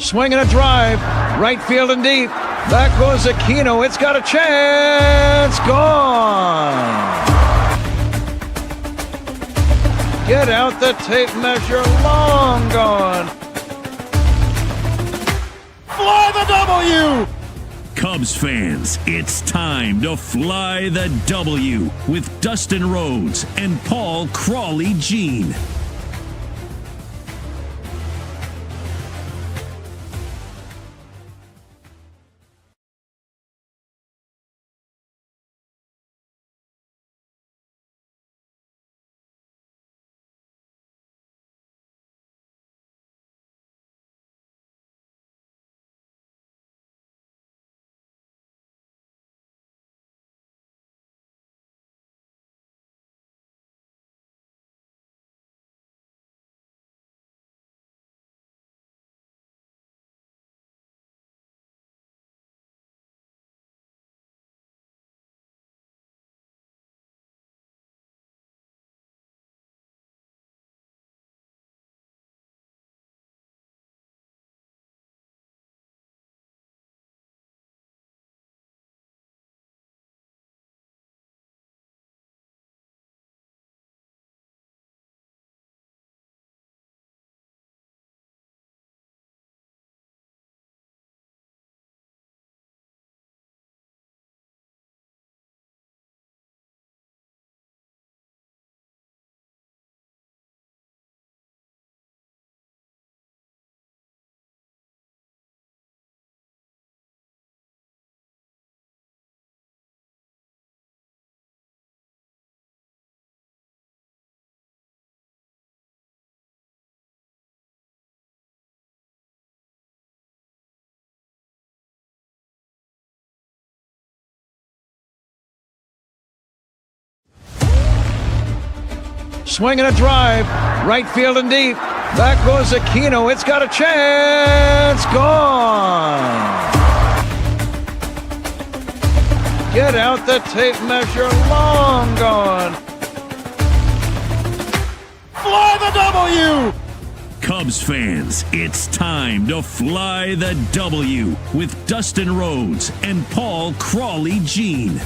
Swinging a drive, right field and deep. Back goes Aquino. It's got a chance. Gone. Get out the tape measure. Long gone. Fly the W! Cubs fans, it's time to fly the W with Dustin Rhodes and Paul Crawly Jean. Swinging a drive, right field and deep. Back goes Aquino. It's got a chance. Gone. Get out the tape measure. Long gone. Fly the W! Cubs fans, it's time to fly the W with Dustin Rhodes and Paul Crawly Jean.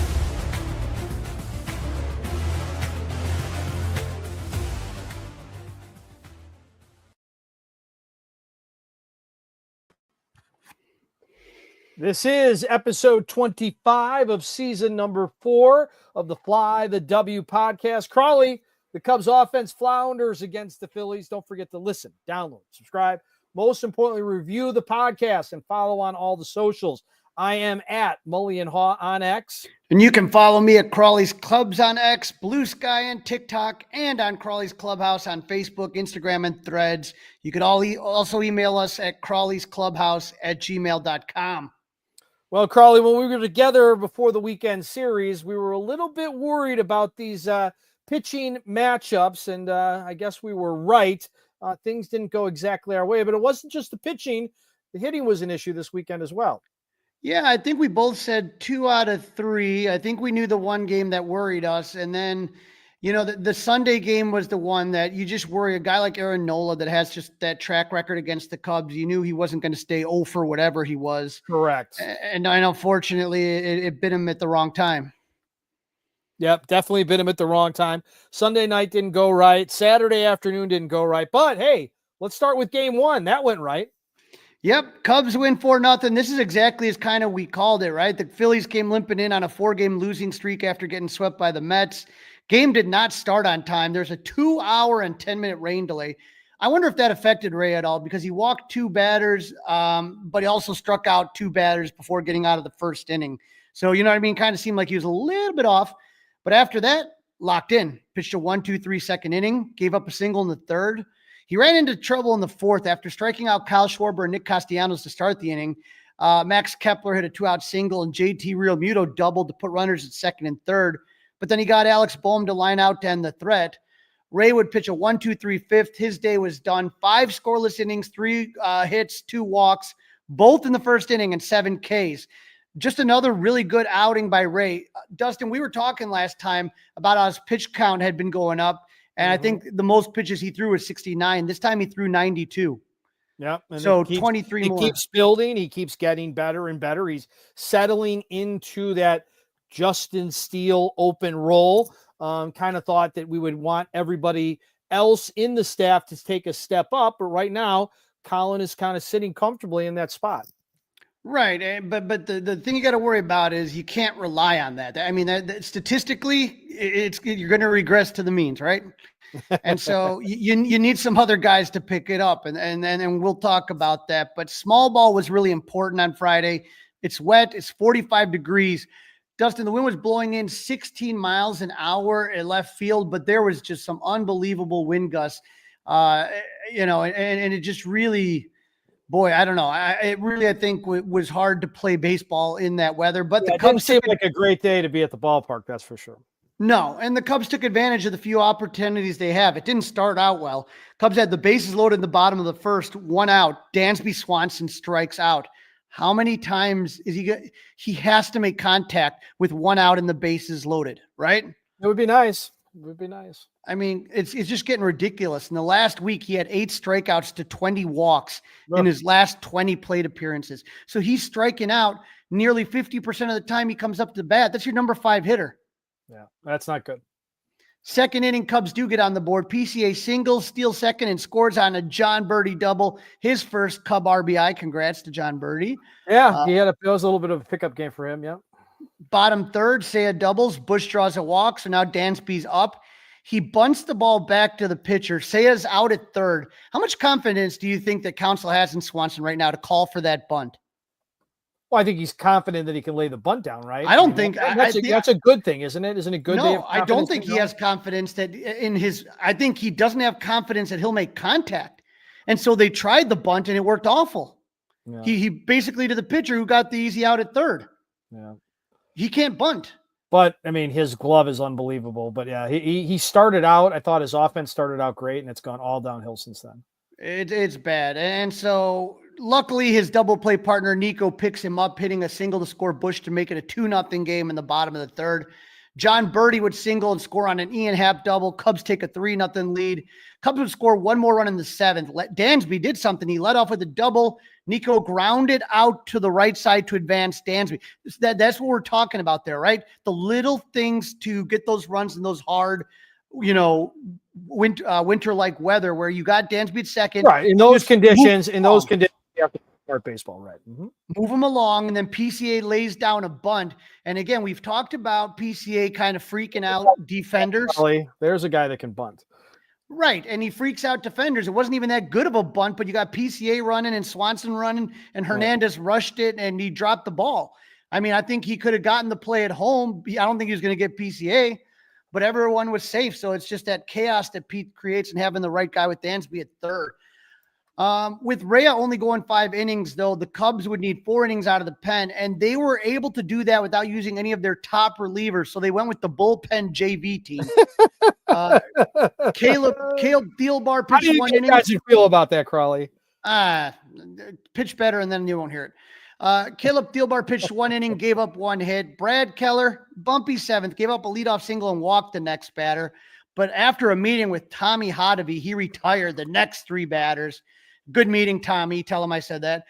This is episode 25 of season number 4 of the Fly the W podcast. Crawly, the Cubs offense flounders against the Phillies. Don't forget to listen, download, subscribe. Most importantly, review the podcast and follow on all the socials. I am at Mully and Haw on X. And you can follow me at Crawly's Clubs on X, Blue Sky and TikTok, and on Crawly's Clubhouse on Facebook, Instagram, and Threads. You could also email us at crawlysclubhouse@gmail.com. Well, Crawly, when we were together before the weekend series, we were a little bit worried about these pitching matchups, and I guess we were right. Things didn't go exactly our way, but it wasn't just the pitching. The hitting was an issue this weekend as well. Yeah, I think we both said 2 out of 3. I think we knew the one game that worried us, and then the Sunday game was the one that you just worry. A guy like Aaron Nola that has just that track record against the Cubs, you knew he wasn't going to stay 0 for whatever he was. Correct. And unfortunately, it bit him at the wrong time. Yep, definitely bit him at the wrong time. Sunday night didn't go right. Saturday afternoon didn't go right. But, hey, let's start with game 1. That went right. Yep, Cubs win 4-0. This is exactly as kind of we called it, right? The Phillies came limping in on a 4-game losing streak after getting swept by the Mets. Game did not start on time. There's a 2-hour and 10-minute rain delay. I wonder if that affected Ray at all because he walked 2 batters, but he also struck out 2 batters before getting out of the first inning. So, you know what I mean? Kind of seemed like he was a little bit off. But after that, locked in. Pitched a 1-2-3 second inning, gave up a single in the third. He ran into trouble in the fourth after striking out Kyle Schwarber and Nick Castellanos to start the inning. Max Kepler hit a 2-out single, and JT Realmuto doubled to put runners at second and third. But then he got Alex Boehm to line out to end the threat. Ray would pitch a 1-2-3 fifth. His day was done. 5 scoreless innings, 3 hits, 2 walks, both in the first inning, and 7 Ks. Just another really good outing by Ray. Dustin, we were talking last time about how his pitch count had been going up, and I think the most pitches he threw was 69. This time he threw 92. Yeah. And So 23 more. He keeps building. He keeps getting better and better. He's settling into that Justin Steele open role. Kind of thought that we would want everybody else in the staff to take a step up. But right now, Colin is kind of sitting comfortably in that spot. Right, but the thing you got to worry about is you can't rely on that. I mean, statistically, you're going to regress to the means, right? And so you need some other guys to pick it up, and we'll talk about that. But small ball was really important on Friday. It's wet. It's 45 degrees. Dustin, the wind was blowing in 16 miles an hour at left field, but there was just some unbelievable wind gusts, and it just really. Boy, I don't know. I think was hard to play baseball in that weather. But the Cubs seemed like a great day to be at the ballpark. That's for sure. No, and the Cubs took advantage of the few opportunities they have. It didn't start out well. Cubs had the bases loaded in the bottom of the first, 1 out. Dansby Swanson strikes out. How many times is he has to make contact with 1 out and the bases loaded, right? It would be nice. I mean, it's just getting ridiculous. In the last week, he had 8 strikeouts to 20 walks in his last 20 plate appearances. So he's striking out nearly 50% of the time he comes up to the bat. That's your number 5 hitter. Yeah, that's not good. Second inning, Cubs do get on the board. PCA singles, steals second, and scores on a John Birdie double. His first Cub RBI. Congrats to John Birdie. Yeah, it was a little bit of a pickup game for him. Yeah. Bottom third, Seiya doubles. Bush draws a walk, so now Dansby's up. He bunts the ball back to the pitcher. Seiya's out at third. How much confidence do you think that Counsell has in Swanson right now to call for that bunt? Well, I think he's confident that he can lay the bunt down, right? I don't think that's a good thing, isn't it? Isn't it good? No, I don't think he has confidence that I think he doesn't have confidence that he'll make contact. And so they tried the bunt and it worked awful. Yeah. He basically to the pitcher who got the easy out at third. Yeah. He can't bunt. But I mean, his glove is unbelievable. But yeah, he started out. I thought his offense started out great, and it's gone all downhill since then. It's bad. And so luckily his double play partner, Nico, picks him up, hitting a single to score Bush to make it a 2-0 game in the bottom of the third. John Birdie would single and score on an Ian Happ double. Cubs take a 3-0 lead. Cubs would score one more run in the 7th. Dansby did something. He led off with a double. Nico grounded out to the right side to advance Dansby. That's what we're talking about there, right? The little things to get those runs in those hard, winter-like weather where you got Dansby at second. Right, in those conditions, you have to start baseball, right? Mm-hmm. Move them along, and then PCA lays down a bunt. And again, we've talked about PCA kind of freaking out defenders. There's a guy that can bunt. Right, and he freaks out defenders. It wasn't even that good of a bunt, but you got PCA running and Swanson running, and Hernandez rushed it, and he dropped the ball. I mean, I think he could have gotten the play at home. I don't think he was going to get PCA, but everyone was safe. So it's just that chaos that Pete creates and having the right guy with Dansby at third. With Rhea only going 5 innings, though, the Cubs would need 4 innings out of the pen, and they were able to do that without using any of their top relievers. So they went with the bullpen JV team. Caleb Thielbar pitched 1 inning. How do you feel about that, Crawly? Pitch better, and then you won't hear it. Caleb Thielbar pitched 1 inning, gave up 1 hit. Brad Keller, bumpy 7th, gave up a leadoff single and walked the next batter. But after a meeting with Tommy Hotovy, he retired the next 3 batters. Good meeting, Tommy. Tell him I said that.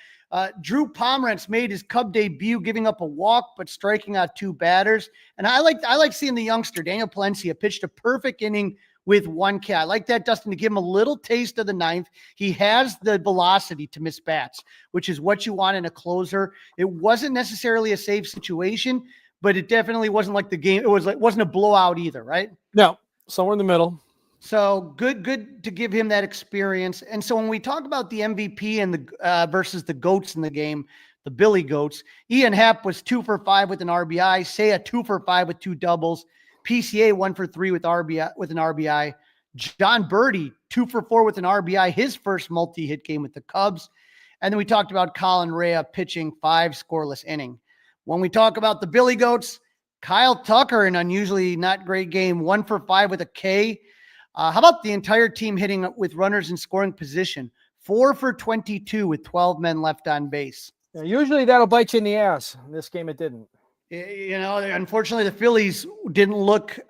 Drew Pomerantz made his Cub debut, giving up a walk, but striking out 2 batters. And I like seeing the youngster, Daniel Palencia, pitched a perfect inning with 1 K. I like that, Dustin, to give him a little taste of the 9th. He has the velocity to miss bats, which is what you want in a closer. It wasn't necessarily a safe situation, but it definitely wasn't like the game. It wasn't a blowout either, right? No, somewhere in the middle. So good to give him that experience. And so when we talk about the MVP and the versus the GOATs in the game, the Billy Goats, Ian Happ was 2 for 5 with an RBI. Seiya 2 for 5 with 2 doubles. PCA 1 for 3 with an RBI. John Birdie 2 for 4 with an RBI. His first multi-hit game with the Cubs. And then we talked about Colin Rhea pitching 5 scoreless inning. When we talk about the Billy Goats, Kyle Tucker, an unusually not great game, 1 for 5 with a K. How about the entire team hitting with runners in scoring position? 4 for 22 with 12 men left on base. Yeah, usually that'll bite you in the ass. In this game, it didn't. Unfortunately, the Phillies didn't look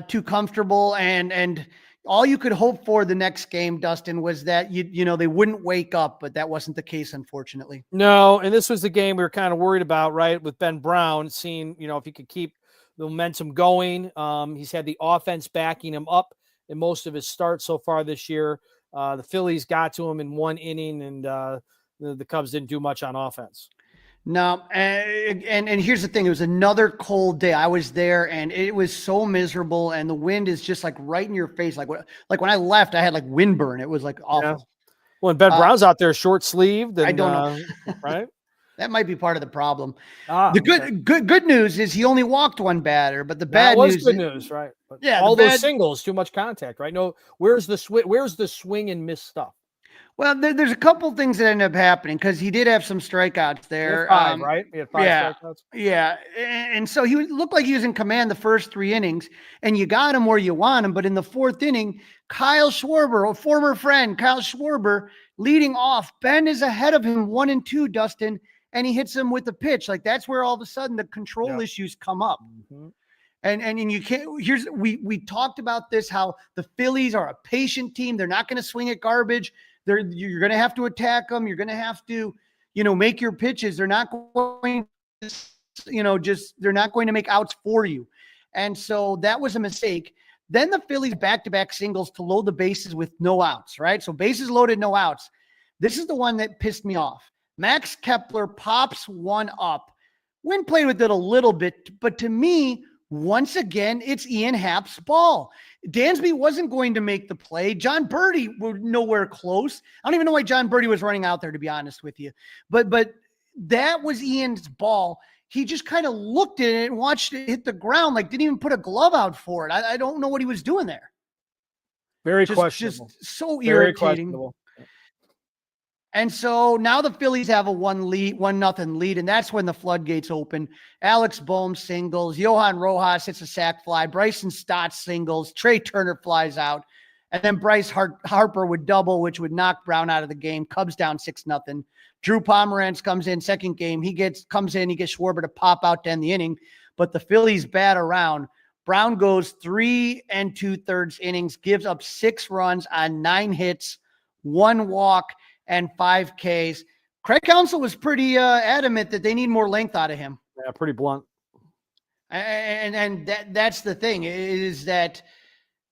too comfortable, and all you could hope for the next game, Dustin, was that they wouldn't wake up, but that wasn't the case, unfortunately. No, and this was the game we were kind of worried about, right? With Ben Brown, seeing if he could keep the momentum going. He's had the offense backing him up in most of his starts so far this year. The Phillies got to him in one inning, and the Cubs didn't do much on offense. No, and here's the thing. It was another cold day. I was there, and it was so miserable, and the wind is just like right in your face. Like when I left, I had like windburn. It was like awful. Yeah. Well, and Ben Brown's out there short-sleeved. And, I don't know. Right? That might be part of the problem. The good news is he only walked one batter, but the bad news good news, right? But yeah, all those singles, too much contact, right? No, where's the swing and miss stuff? Well, there's a couple things that ended up happening because he did have some strikeouts there. Five, right? He had 5 strikeouts. Yeah. And so he looked like he was in command the first 3 innings, and you got him where you want him. But in the 4th inning, Kyle Schwarber, a former friend, Kyle Schwarber, leading off. Ben is ahead of him 1-2, Dustin, and he hits him with the pitch. Like that's where all of a sudden the control issues come up. Mm-hmm. And you can't, we talked about this, how the Phillies are a patient team. They're not going to swing at garbage. You're going to have to attack them. You're going to have to, make your pitches. They're not going, they're not going to make outs for you. And so that was a mistake. Then the Phillies back-to-back singles to load the bases with no outs, right? So bases loaded, no outs. This is the one that pissed me off. Max Kepler pops one up. Wynn played with it a little bit, but to me, once again, it's Ian Happ's ball. Dansby wasn't going to make the play. John Birdie was nowhere close. I don't even know why John Birdie was running out there, to be honest with you. But that was Ian's ball. He just kind of looked at it and watched it hit the ground, like didn't even put a glove out for it. I don't know what he was doing there. Very questionable. Just so Very irritating. questionable. And so now the Phillies have a 1-0 lead, and that's when the floodgates open. Alex Bohm singles, Johan Rojas hits a sac fly, Bryson Stott singles, Trey Turner flies out, and then Bryce Harper would double, which would knock Brown out of the game. Cubs down 6-0. Drew Pomeranz comes in second game. He gets Schwarber to pop out to end the inning, but the Phillies bat around. Brown goes 3 2/3 innings, gives up 6 runs on 9 hits, 1 walk, and 5 Ks. Craig Counsell was pretty adamant that they need more length out of him. Yeah, pretty blunt. And that's the thing, is that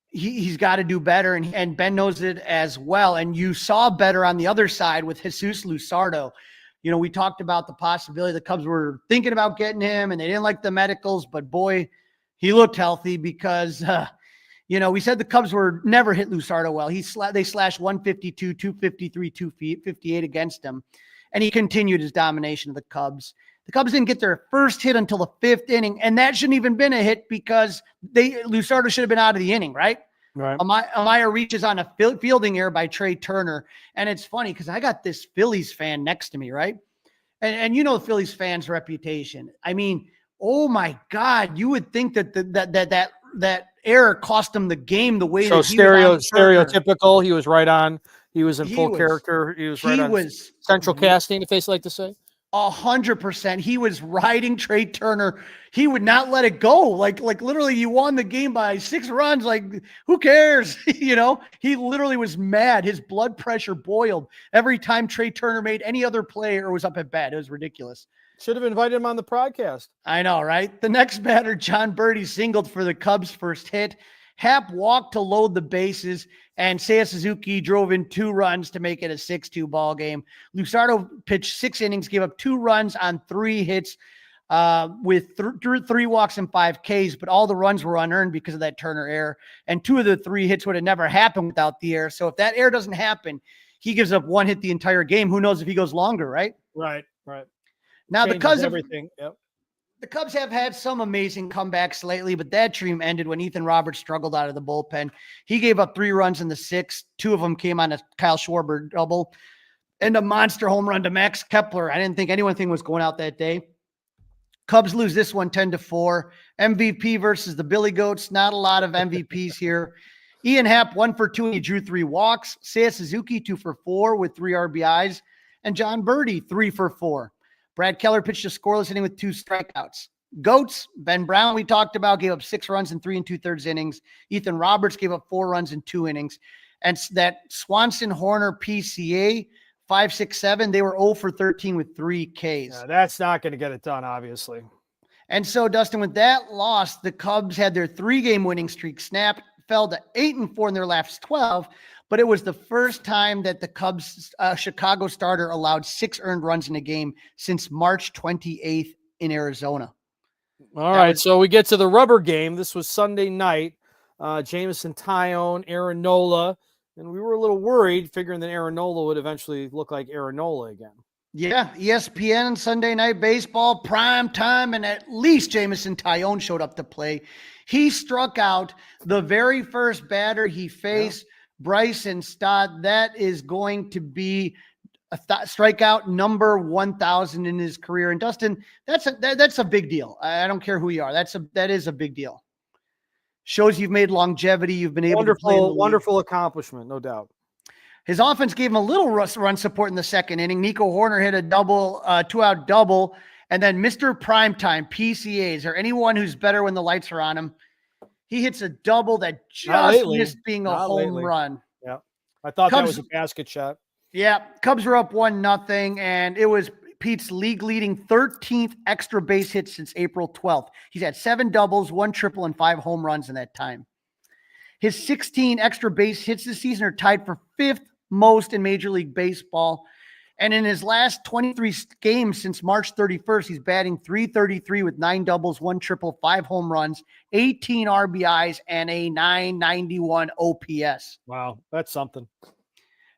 he's got to do better, and Ben knows it as well. And you saw better on the other side with Jesus Luzardo. We talked about the possibility the Cubs were thinking about getting him, and they didn't like the medicals, but boy, he looked healthy because we said the Cubs were never hit Luzardo well. They slashed 152, 253, 258 against him, and he continued his domination of the Cubs. The Cubs didn't get their first hit until the 5th inning, and that shouldn't even been a hit because Luzardo should have been out of the inning, right? Right. Amaya reaches on a fielding error by Trey Turner, and it's funny because I got this Phillies fan next to me, right? And the Phillies fans' reputation. I mean, oh my God, you would think that error cost him the game the way that he was stereotypical. He was right on. He was in full character. He was right on central casting, if they like to say. 100%. He was riding Trey Turner. He would not let it go. Like literally you won the game by 6 runs. Like, who cares? He literally was mad. His blood pressure boiled every time Trey Turner made any other play or was up at bat. It was ridiculous. Should have invited him on the podcast. I know, right? The next batter, John Birdie, singled for the Cubs' first hit. Happ walked to load the bases, and Seiya Suzuki drove in 2 runs to make it a 6-2 ball game. Luzardo pitched 6 innings, gave up 2 runs on 3 hits with 3 walks and 5 Ks, but all the runs were unearned because of that Turner error, and 2 of the 3 hits would have never happened without the error. So if that error doesn't happen, he gives up 1 hit the entire game. Who knows if he goes longer, right? Right. Now Changes the Cubs everything. Yep. The Cubs have had some amazing comebacks lately, but that dream ended when Ethan Roberts struggled out of the bullpen. He gave up 3 runs in the 6th. 2 of them came on a Kyle Schwarber double and a monster home run to Max Kepler. I didn't think anything was going out that day. Cubs lose this one 10-4. MVP versus the Billy Goats. Not a lot of MVPs here. Ian Happ 1 for 2. He drew 3 walks. Seiya Suzuki 2 for 4 with 3 RBIs. And John Birdie 3 for 4. Brad Keller pitched a scoreless inning with 2 strikeouts. Goats, Ben Brown, we talked about, gave up 6 runs in 3 2/3 innings. Ethan Roberts gave up 4 runs in 2 innings. And that Swanson Horner PCA, 5-6-7, they were 0 for 13 with 3 Ks. Yeah, that's not going to get it done, obviously. And so, Dustin, with that loss, the Cubs had their 3-game winning streak snapped, fell to 8-4 in their last 12. But it was the first time that the Cubs Chicago starter allowed 6 earned runs in a game since March 28th in Arizona. All right, so we get to the rubber game. This was Sunday night. Jameson Taillon, Aaron Nola, and we were a little worried, figuring that Aaron Nola would eventually look like Aaron Nola again. Yeah, ESPN Sunday Night Baseball, prime time, and at least Jameson Taillon showed up to play. He struck out the very first batter he faced, Bryson Stott. That is going to be a strikeout number 1,000 in his career. And Dustin, that's a big deal. I don't care who you are. That is a big deal. Shows you've made longevity. You've been able to play. Wonderful accomplishment, no doubt. His offense gave him a little run support in the second inning. Nico Horner hit a double, 2-out double. And then Mr. Primetime, PCA. Is there anyone who's better when the lights are on him? He hits a double that just missed being a home run. Yeah. I thought that was a basket shot. Yeah. Cubs were up 1-0, and it was Pete's league-leading 13th extra base hit since April 12th. He's had 7 doubles, 1 triple, and 5 home runs in that time. His 16 extra base hits this season are tied for 5th most in Major League Baseball. And in his last 23 games since March 31st, he's batting .333 with 9 doubles, 1 triple, 5 home runs, 18 RBIs, and a .991 OPS. Wow, that's something.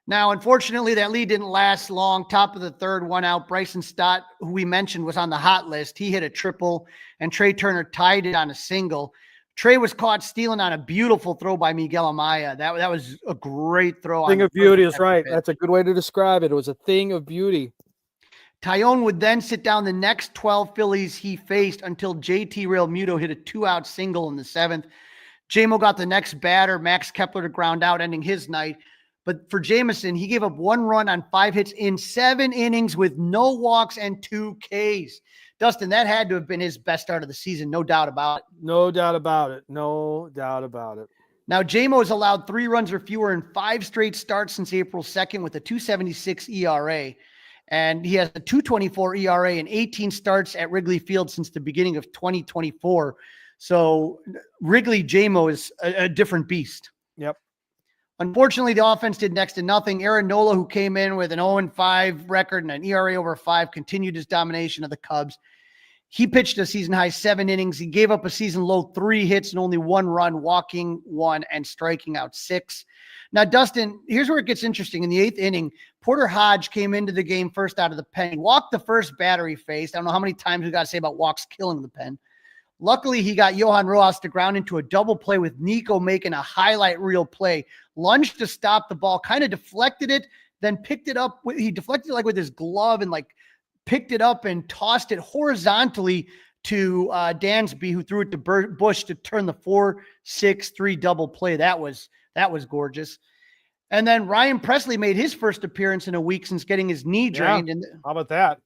Now, unfortunately, that lead didn't last long. Top of the third, 1 out. Bryson Stott, who we mentioned was on the hot list, he hit a triple, and Trey Turner tied it on a single. Trey was caught stealing on a beautiful throw by Miguel Amaya. That was a great throw. Thing of beauty is right. That's a good way to describe it. It was a thing of beauty. Taillon would then sit down the next 12 Phillies he faced until JT Realmuto hit a 2-out single in the 7th. JMO got the next batter, Max Kepler, to ground out, ending his night. But for Jameson, he gave up 1 run on 5 hits in 7 innings with no walks and 2 Ks. Dustin, that had to have been his best start of the season, no doubt about it. No doubt about it. No doubt about it. Now, JMO has allowed 3 runs or fewer in 5 straight starts since April 2nd with a .276 ERA. And he has a .224 ERA in 18 starts at Wrigley Field since the beginning of 2024. So Wrigley JMO is a different beast. Yep. Unfortunately, the offense did next to nothing. Aaron Nola, who came in with an 0-5 record and an ERA over 5, continued his domination of the Cubs. He pitched a season-high 7 innings. He gave up a season-low 3 hits and only 1 run, walking 1 and striking out 6. Now, Dustin, here's where it gets interesting. In the 8th inning, Porter Hodge came into the game first out of the pen. He walked the first batter he faced. I don't know how many times we got to say about walks killing the pen. Luckily, he got Johan Rojas to ground into a double play with Nico making a highlight reel play. Lunged to stop the ball, kind of deflected it, then picked it up. He deflected it like with his glove and like picked it up and tossed it horizontally to Dansby, who threw it to Bush to turn the 4-6-3 double play. That was gorgeous. And then Ryan Presley made his first appearance in a week since getting his knee drained. Yeah. And how about that?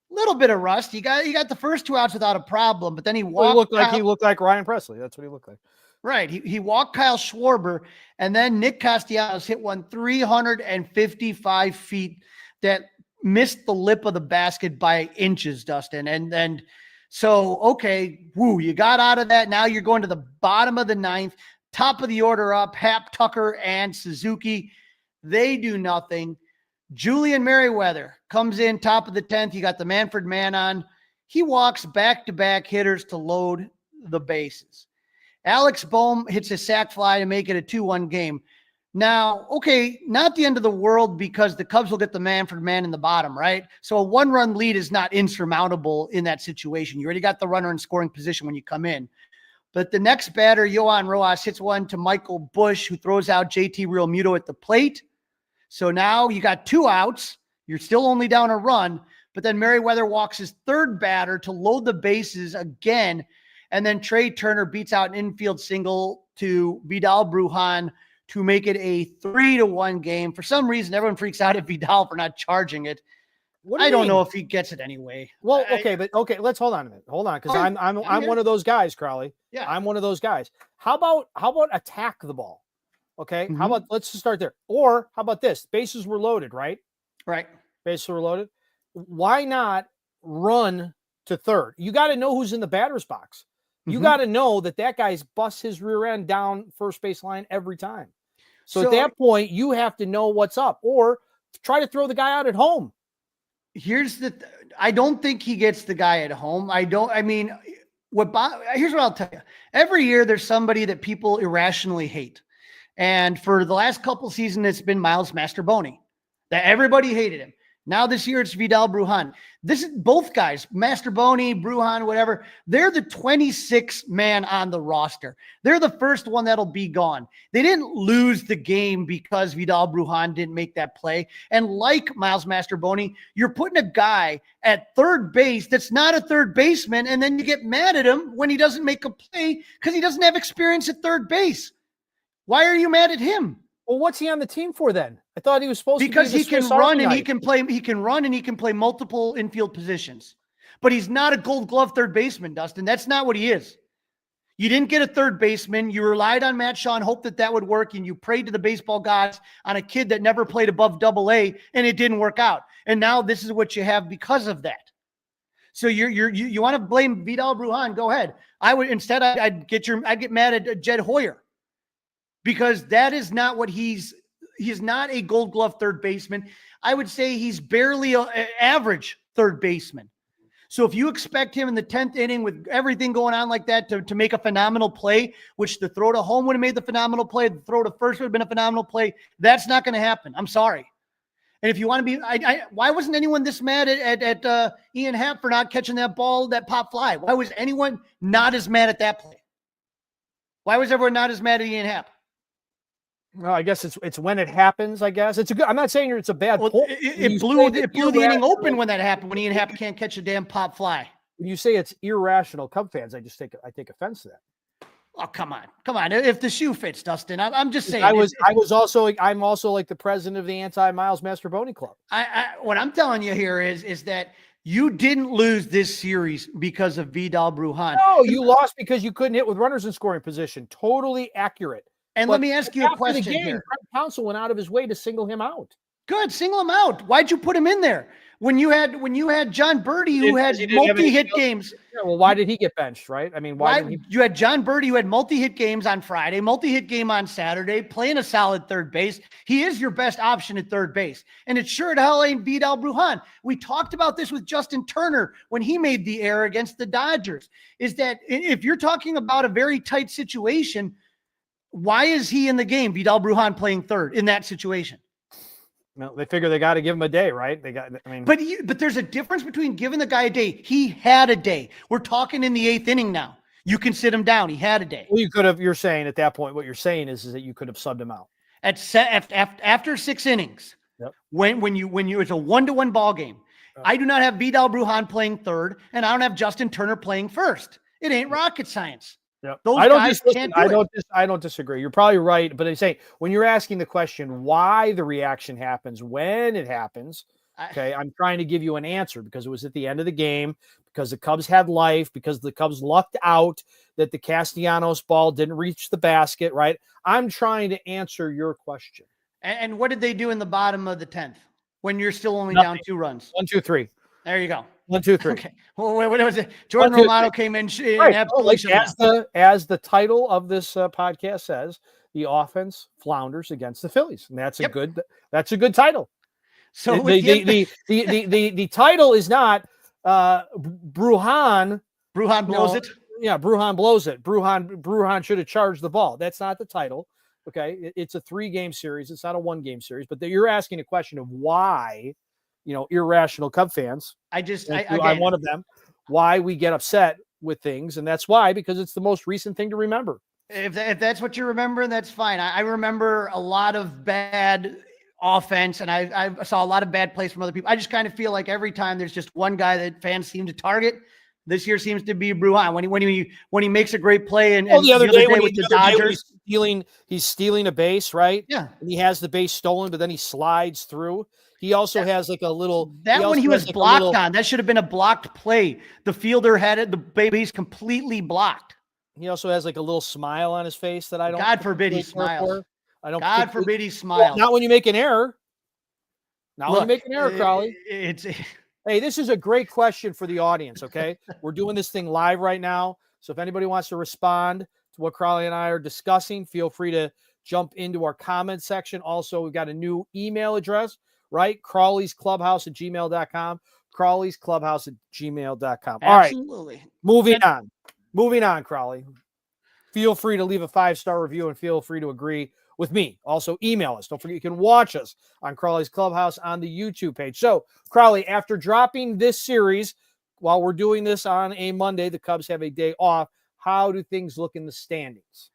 Little bit of rust. He got the first 2 outs without a problem, but then he looked like Ryan Presley. That's what he looked like. Right. He walked Kyle Schwarber, and then Nick Castellanos hit one 355 feet that missed the lip of the basket by inches, Dustin. And so, okay, you got out of that. Now you're going to the bottom of the 9th, top of the order up, Hap, Tucker, and Suzuki. They do nothing. Julian Merriweather comes in top of the 10th. You got the Manfred man on. He walks back-to-back hitters to load the bases. Alex Bohm hits a sac fly to make it a 2-1 game. Now, okay, not the end of the world because the Cubs will get the Manfred man in the bottom, right? So a 1-run lead is not insurmountable in that situation. You already got the runner in scoring position when you come in. But the next batter, Johan Rojas, hits one to Michael Bush, who throws out JT Realmuto at the plate. So now you got 2 outs. You're still only down a run, but then Merriweather walks his 3rd batter to load the bases again. And then Trey Turner beats out an infield single to Vidal Brujan to make it a 3-1 game. For some reason, everyone freaks out at Vidal for not charging it. What do I you don't mean? know if he gets it anyway. Well, okay, let's hold on a minute. Hold on, because Fine. I'm here. one of those guys, Crawly. Yeah. I'm one of those guys. How about attack the ball? Okay. How Mhm. about let's just start there. Or how about this? Bases were loaded, right? Right. Bases were loaded. Why not run to third? You got to know who's in the batter's box. You Mhm. got to know that guy's busts his rear end down first base line every time. So at that point, you have to know what's up, or try to throw the guy out at home. Here's I don't think he gets the guy at home. Here's what I'll tell you. Every year there's somebody that people irrationally hate. And for the last couple seasons, it's been Miles Mastrobuoni. That everybody hated him. Now this year it's Vidal Brujan. This is both guys, Mastrobuoni, Brujan, whatever. They're the 26th man on the roster. They're the first one that'll be gone. They didn't lose the game because Vidal Brujan didn't make that play. And like Miles Mastrobuoni, you're putting a guy at third base that's not a third baseman, and then you get mad at him when he doesn't make a play because he doesn't have experience at third base. Why are you mad at him? Well, what's he on the team for then? I thought he was supposed to be because he can Swiss run Army and knife. he can play. He can run and he can play multiple infield positions. But he's not a Gold Glove third baseman, Dustin. That's not what he is. You didn't get a third baseman. You relied on Matt Shaw and hoped that would work, and you prayed to the baseball gods on a kid that never played above AA, and it didn't work out. And now this is what you have because of that. So you want to blame Vidal Brujan? Go ahead. I would instead. I'd get mad at Jed Hoyer, because that is not what he's not a Gold Glove third baseman. I would say he's barely an average third baseman. So if you expect him in the 10th inning with everything going on like that to make a phenomenal play, which the throw to home would have made the phenomenal play, the throw to first would have been a phenomenal play, that's not going to happen. I'm sorry. And if you want to be, why wasn't anyone this mad at Ian Happ for not catching that ball, that pop fly? Why was anyone not as mad at that play? Why was everyone not as mad at Ian Happ? Well, I guess it's when it happens. I guess it's a good. I'm not saying it's a bad. Well, pull. it blew the inning open when that happened. When Ian Happ can't catch a damn pop fly. When you say it's irrational, Cub fans, I take offense to that. Oh, come on. If the shoe fits, Dustin, I'm just saying. I'm also like the president of the anti-Miles Mastrobuoni Club. What I'm telling you here is that you didn't lose this series because of Vidal Brujan. No, you lost because you couldn't hit with runners in scoring position. Totally accurate. And let me ask you a question here. Craig Counsell went out of his way to single him out. Good, single him out. Why'd you put him in there when you had John Birdie who had multi-hit games? Yeah, well, why did he get benched? Right? I mean, you had John Birdie who had multi-hit games on Friday, multi-hit game on Saturday, playing a solid third base. He is your best option at third base, and it sure the hell ain't Vidal Brujan. We talked about this with Justin Turner when he made the error against the Dodgers. Is that if you're talking about a very tight situation, why is he in the game, Vidal Brujan playing third in that situation? No, they figure they got to give him a day, right? But there's a difference between giving the guy a day. He had a day. We're talking in the 8th inning now. You can sit him down. He had a day. Well, you could have. You're saying at that point, what you're saying is that you could have subbed him out after 6 innings. Yep. When you it's a 1-1 ball game. I do not have Vidal Brujan playing third, and I don't have Justin Turner playing first. It ain't rocket science. Yep. Those guys can't do it. I don't disagree. You're probably right, but I'm saying when you're asking the question why the reaction happens when it happens, okay, I'm trying to give you an answer because it was at the end of the game, because the Cubs had life, because the Cubs lucked out that the Castellanos ball didn't reach the basket, right? I'm trying to answer your question. And what did they do in the bottom of the 10th when you're still only down 2 runs? 1, 2, 3. There you go. 1, 2, 3. Okay. Well, what was it? Jordan Romano came in. Right. As the title of this podcast says, the offense flounders against the Phillies, and that's a good title. So the title is not Brujan. Brujan blows it. Yeah, Brujan blows it. Brujan should have charged the ball. That's not the title. Okay, it's a 3-game series. It's not a 1-game series. But you're asking a question of why. Irrational Cub fans. I'm one of them. Why we get upset with things, and that's why, because it's the most recent thing to remember. If that's what you remember, that's fine. I remember a lot of bad offense, and I saw a lot of bad plays from other people. I just kind of feel like every time there's just one guy that fans seem to target. This year seems to be Brujan when he makes a great play and the other day with the Dodgers, he's stealing a base, right? Yeah, and he has the base stolen, but then he slides through. He also has like a little. That one he also was has, like, a blocked little- on. That should have been a blocked play. The fielder had it. The base completely blocked. He also has like a little smile on his face that I don't. God forbid he particularly care smiles. for. I don't. God particularly- forbid he smiles. Not when you make an error. Not when you Look, make an error, Crawly. It's Hey, this is a great question for the audience, okay? We're doing this thing live right now. So if anybody wants to respond to what Crawly and I are discussing, feel free to jump into our comment section. Also, we've got a new email address, right? crawlysclubhouse@gmail.com. crawlysclubhouse@gmail.com. All right, absolutely. moving on. Moving on, Crawly. Feel free to leave a 5-star review and feel free to agree with me. Also, email us. Don't forget, you can watch us on Crawly's Clubhouse on the YouTube page. So, Crawly, after dropping this series, while we're doing this on a Monday, the Cubs have a day off. How do things look in the standings?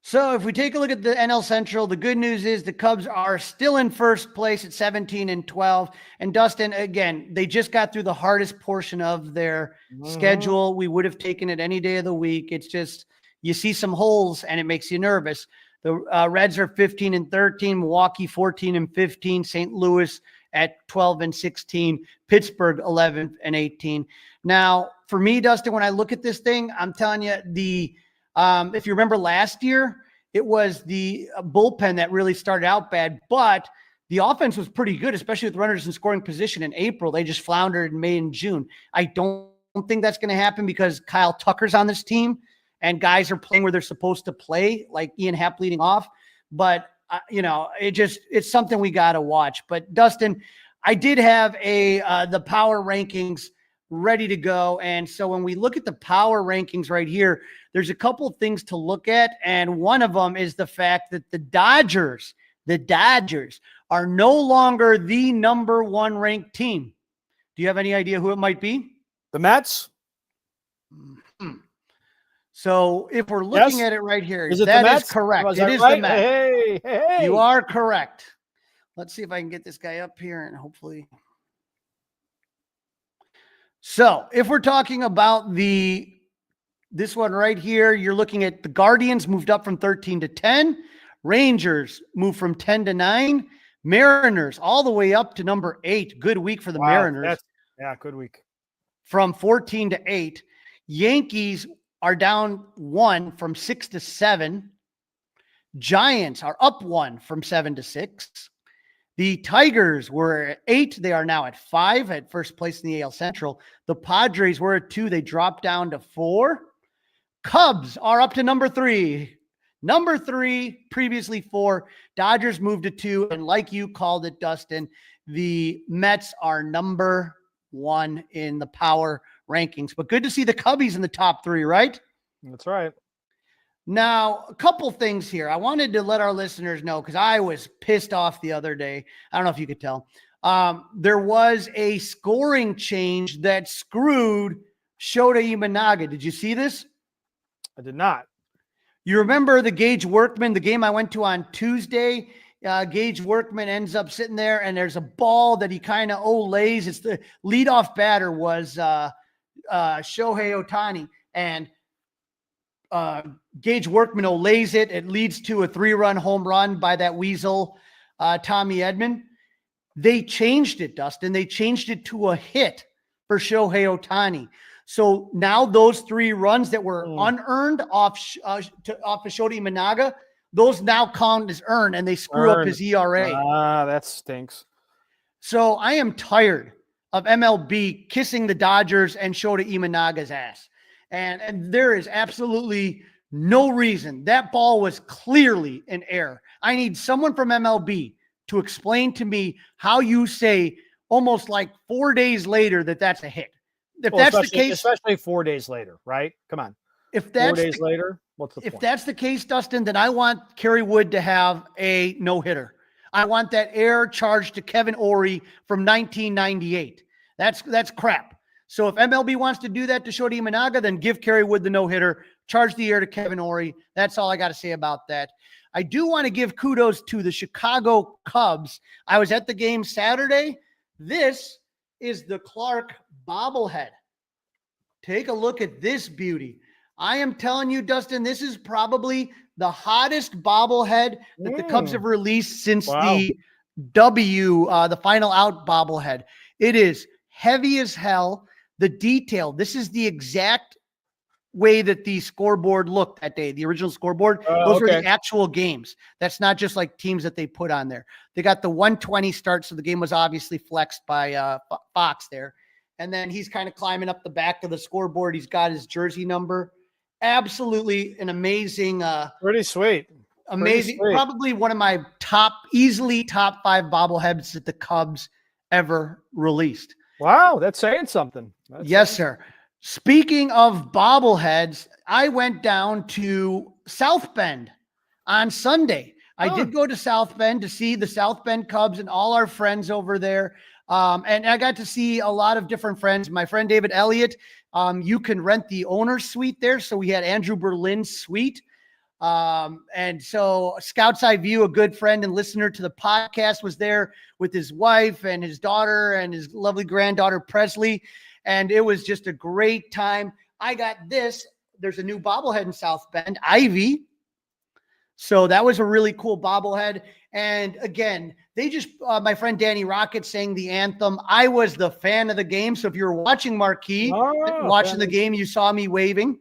So if we take a look at the NL Central, the good news is the Cubs are still in first place at 17-12. And Dustin, again, they just got through the hardest portion of their schedule. We would have taken it any day of the week. It's just, you see some holes and it makes you nervous. The Reds are 15-13, Milwaukee 14-15, St. Louis at 12-16, Pittsburgh 11-18. Now, for me, Dustin, when I look at this thing, I'm telling you, if you remember last year, it was the bullpen that really started out bad, but the offense was pretty good, especially with runners in scoring position in April. They just floundered in May and June. I don't think that's going to happen because Kyle Tucker's on this team and guys are playing where they're supposed to play, like Ian Happ leading off. But, it's something we got to watch. But Dustin, I did have the power rankings ready to go. And so when we look at the power rankings right here, there's a couple of things to look at. And one of them is the fact that the Dodgers are no longer the number 1 ranked team. Do you have any idea who it might be? The Mets? So if we're looking at it right here, is it that the Mets? is correct. It is right? the Mets. Hey. You are correct. Let's see if I can get this guy up here and hopefully. So if we're talking about this one right here, you're looking at the Guardians moved up from 13 to 10. Rangers moved from 10 to 9. Mariners all the way up to number 8. Good week for the Mariners. Good week. From 14 to 8. Yankees are down 1 from 6 to 7. Giants are up 1 from 7 to 6. The Tigers were at 8. They are now at 5 at first place in the AL Central. The Padres were at 2. They dropped down to 4. Cubs are up to number 3. Number 3, previously 4. Dodgers moved to 2. And like you called it, Dustin, the Mets are number 1 in the power rankings. But good to see the Cubbies in the top 3, right? That's right. Now, a couple things here. I wanted to let our listeners know because I was pissed off the other day. I don't know if you could tell. There was a scoring change that screwed Shota Imanaga. Did you see this? I did not. You remember the Gage Workman, the game I went to on Tuesday? Gage Workman ends up sitting there, and there's a ball that he kind of olays. It's the leadoff batter was Shohei Ohtani, and Gage Workman olays it. It leads to a 3-run home run by that weasel, Tommy Edman. They changed it, Dustin. They changed it to a hit for Shohei Ohtani. So now those 3 runs that were unearned off of Shota Imanaga, those now count as earned, and they screw up his ERA. That stinks. So I am tired of MLB kissing the Dodgers and Shota Imanaga's ass. And there is absolutely no reason. That ball was clearly an error. I need someone from MLB to explain to me how you say almost like 4 days later that that's a hit. If that's the case, especially 4 days later, right? Come on. If that's 4 days later, what's the point? If that's the case, Dustin, then I want Kerry Wood to have a no-hitter. I want that error charged to Kevin Ory from 1998. That's crap. So if MLB wants to do that to Shota Imanaga, then give Kerry Wood the no-hitter, charge the error to Kevin Ory. That's all I got to say about that. I do want to give kudos to the Chicago Cubs. I was at the game Saturday. This is the Clark bobblehead. Take a look at this beauty. I am telling you, Dustin, this is probably the hottest bobblehead that the Cubs have released since the final out bobblehead. It is heavy as hell. The detail, this is the exact way that the scoreboard looked that day, the original scoreboard. Those were the actual games. That's not just like teams that they put on there. They got the 120 start, so the game was obviously flexed by Fox there. And then he's kind of climbing up the back of the scoreboard. He's got his jersey number. Absolutely an amazing. Pretty sweet. Amazing. Pretty sweet. Probably one of my easily top 5 bobbleheads that the Cubs ever released. Wow, that's saying something. Yes, sir. Speaking of bobbleheads, I went down to South Bend on Sunday. I did go to South Bend to see the South Bend Cubs and all our friends over there. And I got to see a lot of different friends. My friend David Elliott, you can rent the owner's suite there. So we had Andrew Berlin's suite. And so Scout's Eye View, a good friend and listener to the podcast, was there with his wife and his daughter and his lovely granddaughter, Presley. And it was just a great time. I got this. There's a new bobblehead in South Bend, Ivy. So that was a really cool bobblehead. And again, they just, my friend Danny Rocket sang the anthem. I was the fan of the game. So if you're watching Marquee, watching the game, you saw me waving.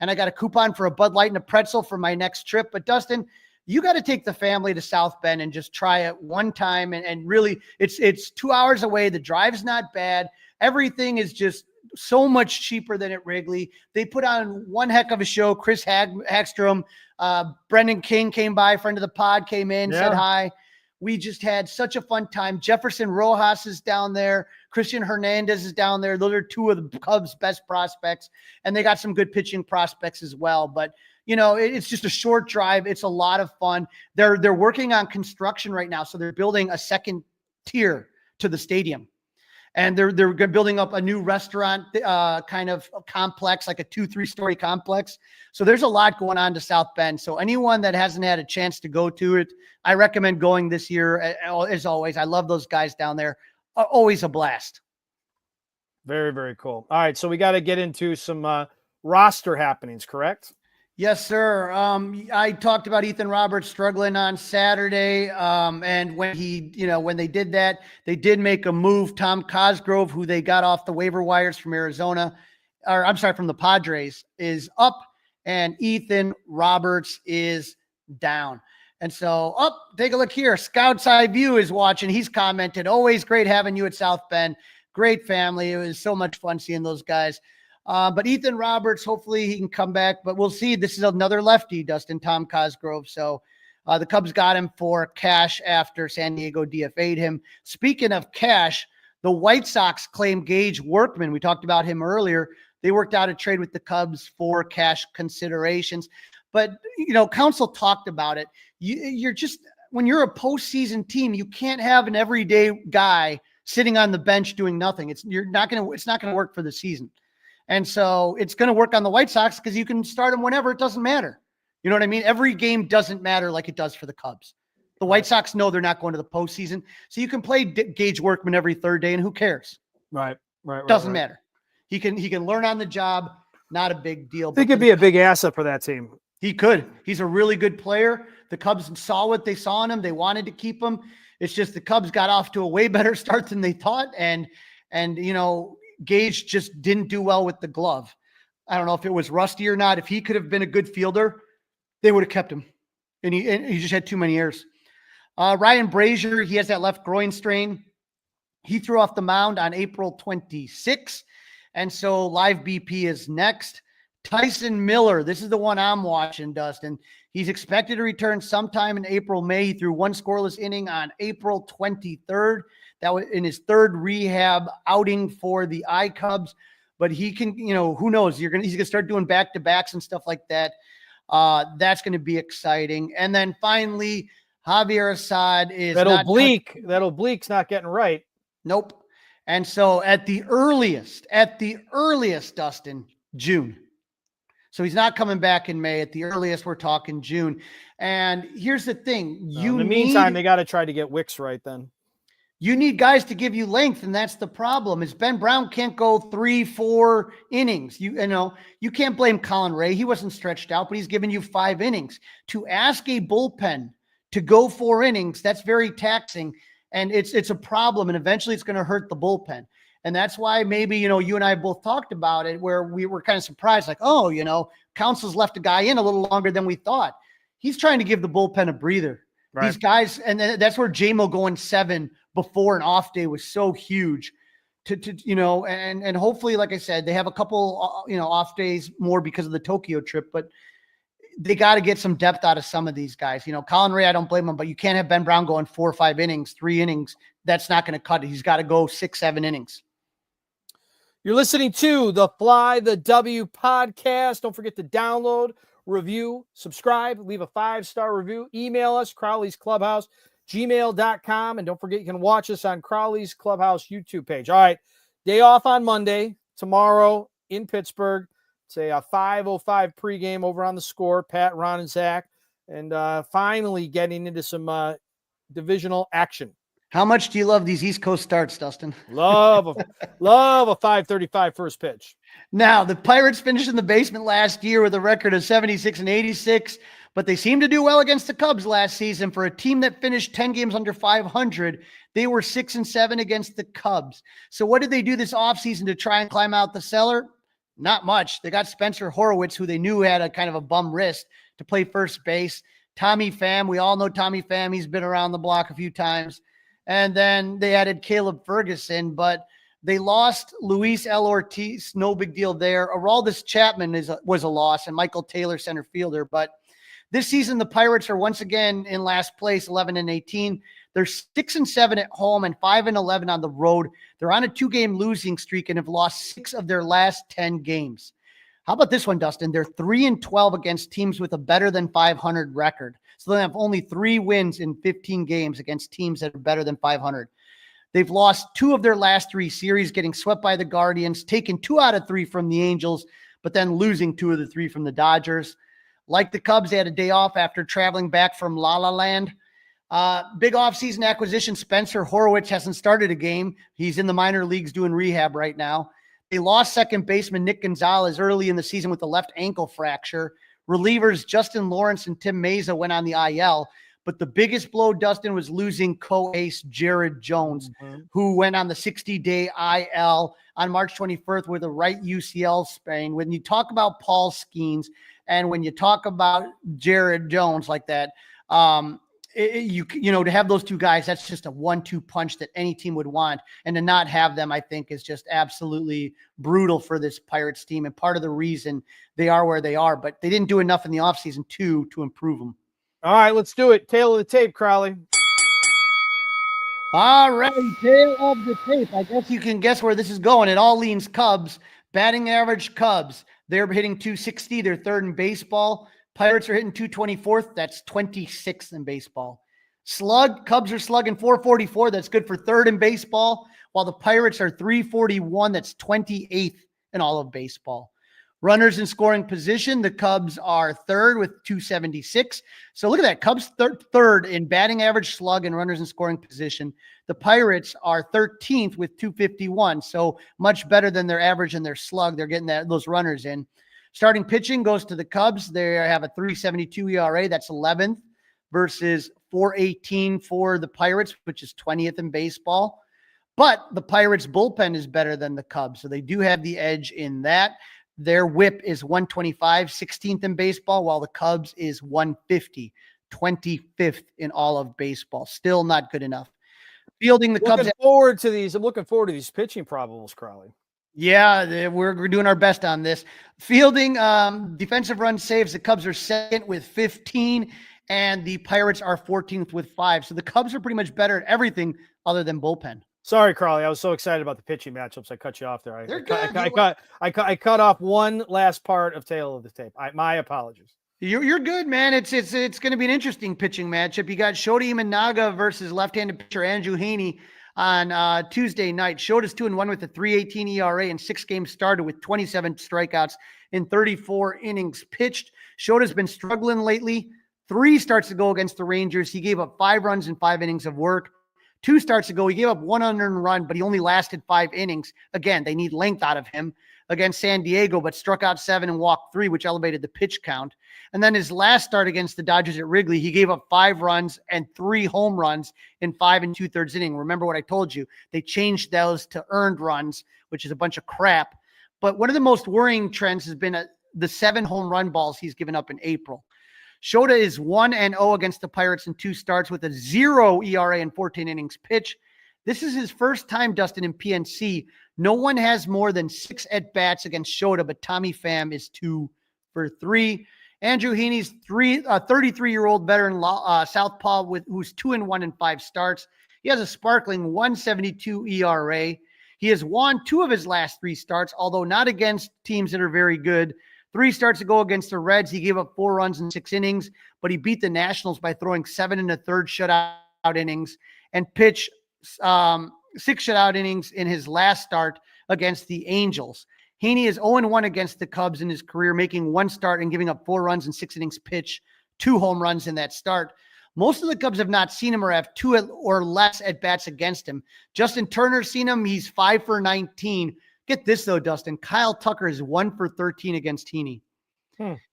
And I got a coupon for a Bud Light and a pretzel for my next trip. But Dustin, you got to take the family to South Bend and just try it one time. And really, it's 2 hours away. The drive's not bad. Everything is just so much cheaper than at Wrigley. They put on one heck of a show. Chris Hagstrom, Brendan King came by, friend of the pod, came in, said hi. We just had such a fun time. Jefferson Rojas is down there. Christian Hernandez is down there. Those are 2 of the Cubs' best prospects, and they got some good pitching prospects as well. But, you know, it's just a short drive. It's a lot of fun. They're working on construction right now, so they're building a second tier to the stadium. And they're building up a new restaurant kind of complex, like a 2-3 story complex. So there's a lot going on to South Bend. So anyone that hasn't had a chance to go to it, I recommend going this year. As always, I love those guys down there. Always a blast. Very, very cool. All right, so we got to get into some roster happenings, correct? Yes, sir. I talked about Ethan Roberts struggling on Saturday. And when when they did that, they did make a move. Tom Cosgrove, who they got off the waiver wires from from the Padres, is up, and Ethan Roberts is down. And so, take a look here. Scout's Eye View is watching. He's commented, always great having you at South Bend. Great family. It was so much fun seeing those guys. But Ethan Roberts, hopefully he can come back, but we'll see. This is another lefty, Dustin, Tom Cosgrove. So the Cubs got him for cash after San Diego DFA'd him. Speaking of cash, the White Sox claimed Gage Workman. We talked about him earlier. They worked out a trade with the Cubs for cash considerations. But, Council talked about it. You're just, when you're a postseason team, you can't have an everyday guy sitting on the bench doing nothing. It's not going to work for the season. And so it's going to work on the White Sox because you can start them whenever. It doesn't matter. You know what I mean? Every game doesn't matter like it does for the Cubs. The White Sox know they're not going to the postseason. So you can play Gage Workman every third day, and who cares? Right. Doesn't matter. He can learn on the job. Not a big deal. He could be a big asset for that team. He could. He's a really good player. The Cubs saw what they saw in him. They wanted to keep him. It's just the Cubs got off to a way better start than they thought. And Gage just didn't do well with the glove. I don't know if it was rusty or not. If he could have been a good fielder, they would have kept him. And he just had too many errors. Ryan Brazier, he has that left groin strain. He threw off the mound on April 26. And so live BP is next. Tyson Miller, this is the one I'm watching, Dustin. He's expected to return sometime in April, May. He threw 1 scoreless inning on April 23rd. That was in his 3rd rehab outing for the Cubs. But he can, who knows? He's going to start doing back-to-backs and stuff like that. That's going to be exciting. And then finally, Javier Assad is that oblique's not getting right. Nope. And so at the earliest, Dustin, June. So he's not coming back in May. At the earliest, we're talking June. And here's the thing. In the meantime, they got to try to get Wicks right then. You need guys to give you length, and that's the problem. Is Ben Brown can't go 3-4 innings. You can't blame Colin Ray. He wasn't stretched out, but he's given you 5 innings. To ask a bullpen to go 4 innings, that's very taxing. And it's a problem, and eventually it's going to hurt the bullpen. And that's why maybe, you and I both talked about it, where we were kind of surprised, like, oh, Council's left a guy in a little longer than we thought. He's trying to give the bullpen a breather. Right. These guys, and that's where J-Mo going 7 before an off day was so huge and hopefully, like I said, they have a couple, off days more because of the Tokyo trip, but they got to get some depth out of some of these guys. Colin Ray, I don't blame him, but you can't have Ben Brown going 4 or 5 innings, 3 innings. That's not going to cut it. He's got to go 6, 7 innings. You're listening to the Fly the W podcast. Don't forget to download, review, subscribe, leave a 5-star review, email us, Crawly's Clubhouse, gmail.com. And don't forget, you can watch us on Crawly's Clubhouse YouTube page. All right. Day off on Monday, tomorrow in Pittsburgh. It's a 5:05 pregame over on the Score, Pat, Ron, and Zach. And finally getting into some divisional action. How much do you love these East Coast starts, Dustin? Love a 5:35 first pitch. Now, the Pirates finished in the basement last year with a record of 76 and 86, but they seemed to do well against the Cubs last season. For a team that finished 10 games under 500, they were 6 and 7 against the Cubs. So what did they do this offseason to try and climb out the cellar? Not much. They got Spencer Horwitz, who they knew had a kind of a bum wrist, to play first base. Tommy Pham, we all know Tommy Pham. He's been around the block a few times. And then they added Caleb Ferguson, but they lost Luis L. Ortiz. No big deal there. Aroldis Chapman was a loss, and Michael Taylor, center fielder. But this season, the Pirates are once again in last place, 11 and 18. They're 6 and 7 at home and 5 and 11 on the road. They're on a 2-game losing streak and have lost 6 of their last 10 games. How about this one, Dustin? They're 3 and 12 against teams with a better than 500 record. So they have only 3 wins in 15 games against teams that are better than 500. They've lost 2 of their last 3 series, getting swept by the Guardians, taking 2 out of 3 from the Angels, but then losing 2 of the 3 from the Dodgers. Like the Cubs, they had a day off after traveling back from La La Land. Big offseason acquisition, Spencer Horwitz hasn't started a game. He's in the minor leagues doing rehab right now. They lost second baseman Nick Gonzalez early in the season with a left ankle fracture. Relievers Justin Lawrence and Tim Meza went on the IL. But the biggest blow, Dustin, was losing co-ace Jared Jones, who went on the 60-day IL on March 21st with a right UCL sprain. When you talk about Paul Skeens and when you talk about Jared Jones like that, to have those 2 guys, that's just a 1-2 punch that any team would want. And to not have them, I think, is just absolutely brutal for this Pirates team. And part of the reason they are where they are, but they didn't do enough in the offseason to improve them. All right, let's do it. Tail of the tape, Crawly. All right, tail of the tape. I guess you can guess where this is going. It all leans Cubs. Batting average Cubs. They're hitting 260. They're 3rd in baseball. Pirates are hitting 224th. That's 26th in baseball. Slug, Cubs are slugging 444. That's good for 3rd in baseball, while the Pirates are 341. That's 28th in all of baseball. Runners in scoring position, the Cubs are 3rd with 276. So look at that. Cubs 3rd in batting average, slug, and runners in scoring position. The Pirates are 13th with 251. So much better than their average and their slug. They're getting those runners in. Starting pitching goes to the Cubs. They have a 3.72 ERA. That's 11th versus 4.18 for the Pirates, which is 20th in baseball. But the Pirates bullpen is better than the Cubs. So they do have the edge in that. Their whip is 125, 16th in baseball, while the Cubs is 150, 25th in all of baseball. Still not good enough. Fielding the Cubs. I'm looking forward to these pitching probables, Crawly. Yeah, we're doing our best on this. Fielding, defensive run saves, the Cubs are 2nd with 15, and the Pirates are 14th with 5. So the Cubs are pretty much better at everything other than bullpen. Sorry, Crawly. I was so excited about the pitching matchups. I cut you off there. I cut off one last part of tail of the tape. My apologies. You're good, man. It's going to be an interesting pitching matchup. You got Shota Imanaga versus left-handed pitcher Andrew Heaney on Tuesday night. Shota's 2-1 with a 3.18 ERA and 6 games started with 27 strikeouts in 34 innings pitched. Shota's been struggling lately. 3 starts to go against the Rangers. He gave up 5 runs in 5 innings of work. 2 starts ago, he gave up 1 unearned run, but he only lasted 5 innings. Again, they need length out of him against San Diego, but struck out 7 and walked 3, which elevated the pitch count. And then his last start against the Dodgers at Wrigley, he gave up 5 runs and 3 home runs in 5 2/3 inning. Remember what I told you? They changed those to earned runs, which is a bunch of crap. But one of the most worrying trends has been the 7 home run balls he's given up in April. Shota is 1-0 against the Pirates in 2 starts with a 0 ERA and 14 innings pitch. This is his first time, Dustin, in PNC. No one has more than 6 at-bats against Shota, but Tommy Pham is 2 for 3. Andrew Heaney's 33-year-old veteran southpaw who's 2-1 in 5 starts. He has a sparkling 1.72 ERA. He has won 2 of his last 3 starts, although not against teams that are very good. 3 starts ago against the Reds, he gave up 4 runs in 6 innings, but he beat the Nationals by throwing 7 1/3 shutout innings and pitched 6 shutout innings in his last start against the Angels. Heaney is 0-1 against the Cubs in his career, making 1 start and giving up 4 runs in 6 innings pitch, 2 home runs in that start. Most of the Cubs have not seen him or have 2 or less at-bats against him. Justin Turner's seen him. He's 5 for 19. Get this, though, Dustin. Kyle Tucker is 1 for 13 against Heaney.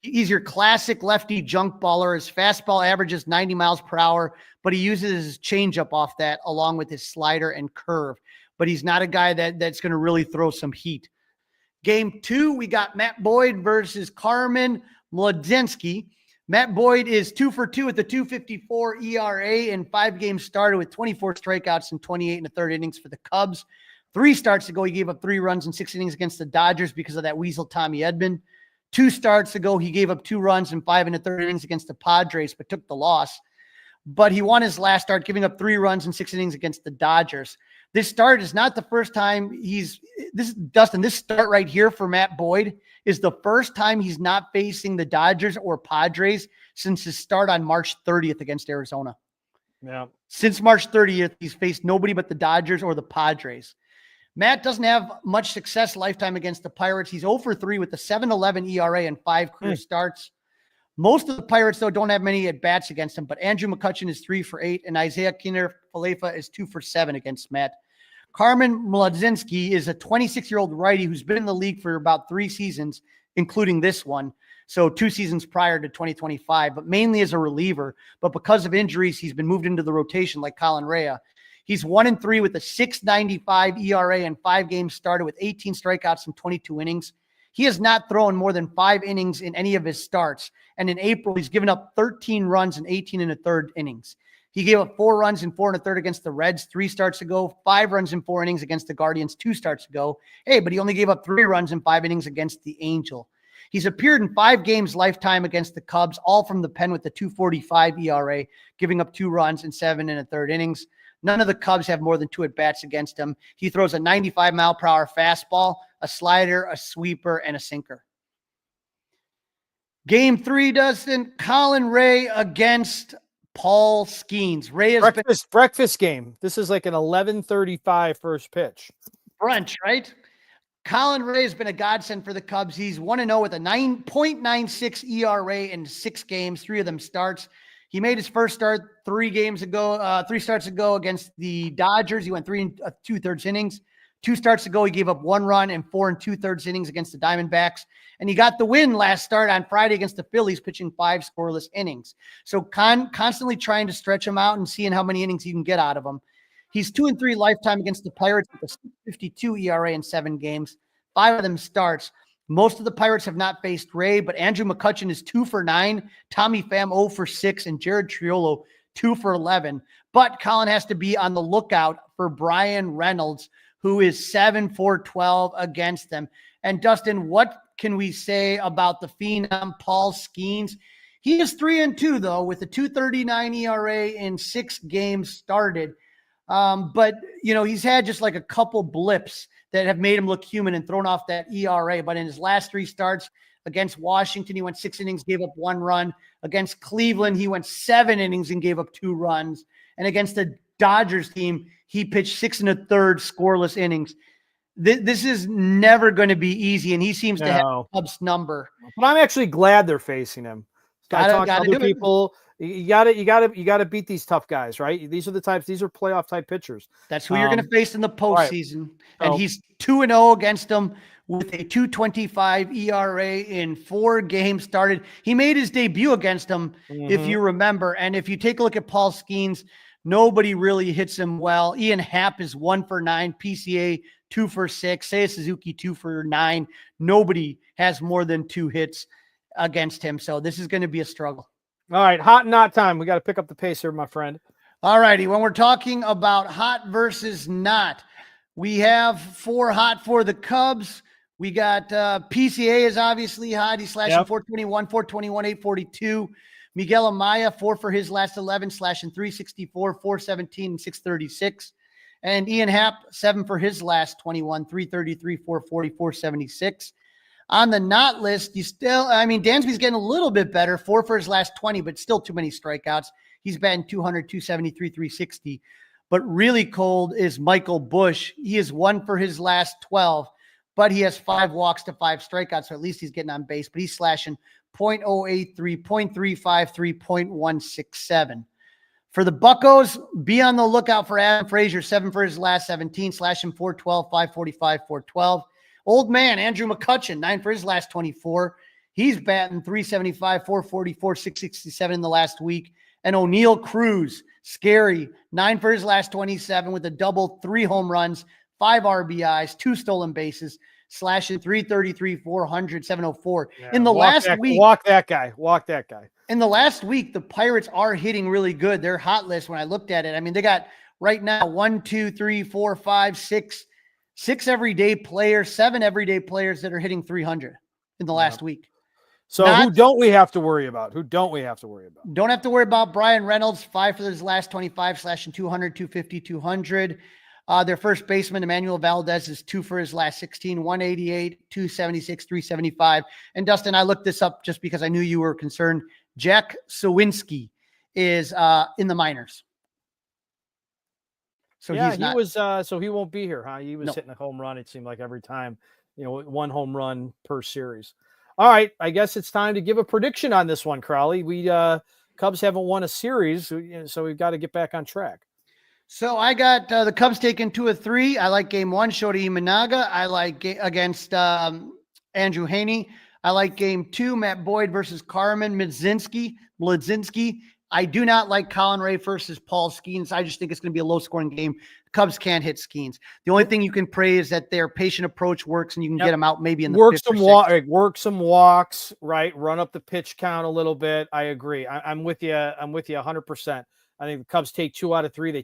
He's your classic lefty junk baller. His fastball averages 90 miles per hour, but he uses his changeup off that along with his slider and curve. But he's not a guy that's going to really throw some heat. Game 2, we got Matt Boyd versus Carmen Mlodzinski. Matt Boyd is 2 for 2 with a 2.54 ERA in 5 games started with 24 strikeouts and 28 1/3 innings for the Cubs. 3 starts ago, he gave up 3 runs in 6 innings against the Dodgers because of that weasel Tommy Edman. 2 starts ago, he gave up 2 runs in 5 1/3 innings against the Padres, but took the loss. But he won his last start, giving up 3 runs in 6 innings against the Dodgers. This start is not the first time this start right here for Matt Boyd is the first time he's not facing the Dodgers or Padres since his start on March 30th against Arizona. Yeah. Since March 30th, he's faced nobody but the Dodgers or the Padres. Matt doesn't have much success lifetime against the Pirates. He's 0 for 3 with a 7.11 ERA and 5 career starts. Most of the Pirates, though, don't have many at-bats against him, but Andrew McCutchen is 3 for 8, and Isaiah Kiner-Falefa is 2 for 7 against Matt. Carmen Mlodzinski is a 26-year-old righty who's been in the league for about 3 seasons, including this one, so 2 seasons prior to 2025, but mainly as a reliever. But because of injuries, he's been moved into the rotation like Colin Rea. He's 1-3 with a 6.95 ERA and 5 games started with 18 strikeouts and 22 innings. He has not thrown more than 5 innings in any of his starts. And in April, he's given up 13 runs in 18 1/3 innings. He gave up 4 runs in 4 1/3 against the Reds 3 starts ago, 5 runs in 4 innings against the Guardians 2 starts ago. Hey, but he only gave up 3 runs in 5 innings against the Angel. He's appeared in 5 games lifetime against the Cubs, all from the pen with the 2.45 ERA, giving up 2 runs in 7 1/3 innings. None of the Cubs have more than 2 at-bats against him. He throws a 95-mile-per-hour fastball, a slider, a sweeper, and a sinker. Game 3, Dustin, Colin Rea against Paul Skeens. Rea has breakfast game. This is like an 11:35 first pitch. Brunch, right? Colin Rea has been a godsend for the Cubs. He's 1-0 with a 9.96 ERA in 6 games, 3 of them starts. He made his first start 3 starts ago against the Dodgers. He went 3 2/3 innings. 2 starts ago, he gave up 1 run and 4 2/3 innings against the Diamondbacks. And he got the win last start on Friday against the Phillies, pitching 5 scoreless innings. So constantly trying to stretch him out and seeing how many innings he can get out of him. He's 2-3 lifetime against the Pirates with a 6.52 ERA in 7 games. 5 of them starts. Most of the Pirates have not faced Rea, but Andrew McCutchen is 2 for 9, Tommy Pham 0 for 6, and Jared Triolo 2 for 11. But Colin has to be on the lookout for Brian Reynolds, who is 7 for 12 against them. And Dustin, what can we say about the phenom Paul Skeens? He is 3-2 though, with a 2.39 ERA in 6 games started. But he's had just like a couple blips that have made him look human and thrown off that ERA. But in his last 3 starts against Washington, he went 6 innings, gave up 1 run. Against Cleveland, he went 7 innings and gave up 2 runs. And against the Dodgers team, he pitched 6 1/3 scoreless innings. This is never going to be easy, and he seems to have Cubs' number. But I'm actually glad they're facing him. Gotta talk to do other people. You gotta beat these tough guys, right? These are playoff type pitchers. That's who you're going to face in the postseason. Right. And he's 2-0 against them with a 2.25 ERA in 4 games started. He made his debut against them, if you remember. And if you take a look at Paul Skeens, nobody really hits him well. Ian Happ is 1 for 9, PCA 2 for 6, Seiya Suzuki 2 for 9. Nobody has more than 2 hits against him. So this is going to be a struggle. All right, hot and not time. We got to pick up the pace here, my friend. All righty. When we're talking about hot versus not, we have 4 hot for the Cubs. We got PCA is obviously hot. He's slashing 421, 421, 842. Miguel Amaya, 4 for his last 11, slashing 364, 417, and 636. And Ian Happ, 7 for his last 21, 333, 440, 476. On the not list, Dansby's getting a little bit better, 4 for his last 20, but still too many strikeouts. He's batting 200, 273, 360. But really cold is Michael Busch. He is 1 for his last 12, but he has 5 walks to 5 strikeouts, so at least he's getting on base. But he's slashing .083, .353, .167. For the Buccos, be on the lookout for Adam Frazier, 7 for his last 17, slashing 412, 545, 412. Old man, Andrew McCutchen, 9 for his last 24. He's batting 375, 444, 667 in the last week. And O'Neal Cruz, scary, 9 for his last 27 with a double, 3 home runs, 5 RBIs, 2 stolen bases, slashing 333, 400, 704. In the last week. Walk that guy. In the last week, the Pirates are hitting really good. Their hot list, when I looked at it, I mean, they got right now 1, 2, 3, 4, 5, 6 everyday players, 7 everyday players that are hitting 300 in the last week. So who don't we have to worry about? Don't have to worry about Brian Reynolds, 5 for his last 25, slashing 200, 250, 200. Their first baseman, Emmanuel Valdez, is 2 for his last 16, 188, 276, 375. And Dustin, I looked this up just because I knew you were concerned. Jack Sawinski is in the minors. So yeah, he's not. He was so he won't be here, huh? He was hitting a home run, it seemed like every time, 1 home run per series. All right, I guess it's time to give a prediction on this one, Crawly. We Cubs haven't won a series, so we've got to get back on track. So I got the Cubs taking 2 of 3. I like game 1, Shota Imanaga. I like against Andrew Haney. I like game 2, Matt Boyd versus Carmen Mlodzinski. I do not like Colin Ray versus Paul Skeens. I just think it's going to be a low-scoring game. Cubs can't hit Skeens. The only thing you can pray is that their patient approach works and you can get them out maybe in the work some walks, right? Run up the pitch count a little bit. I agree. I'm with you. I'm with you 100%. I think the Cubs take 2 out of 3.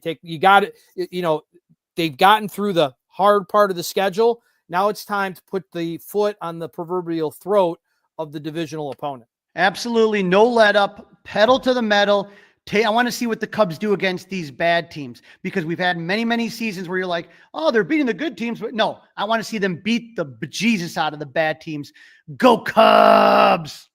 They've gotten through the hard part of the schedule. Now it's time to put the foot on the proverbial throat of the divisional opponent. Absolutely. No let up, pedal to the metal. I want to see what the Cubs do against these bad teams, because we've had many, many seasons where you're like, oh, they're beating the good teams. But no, I want to see them beat the bejesus out of the bad teams. Go Cubs.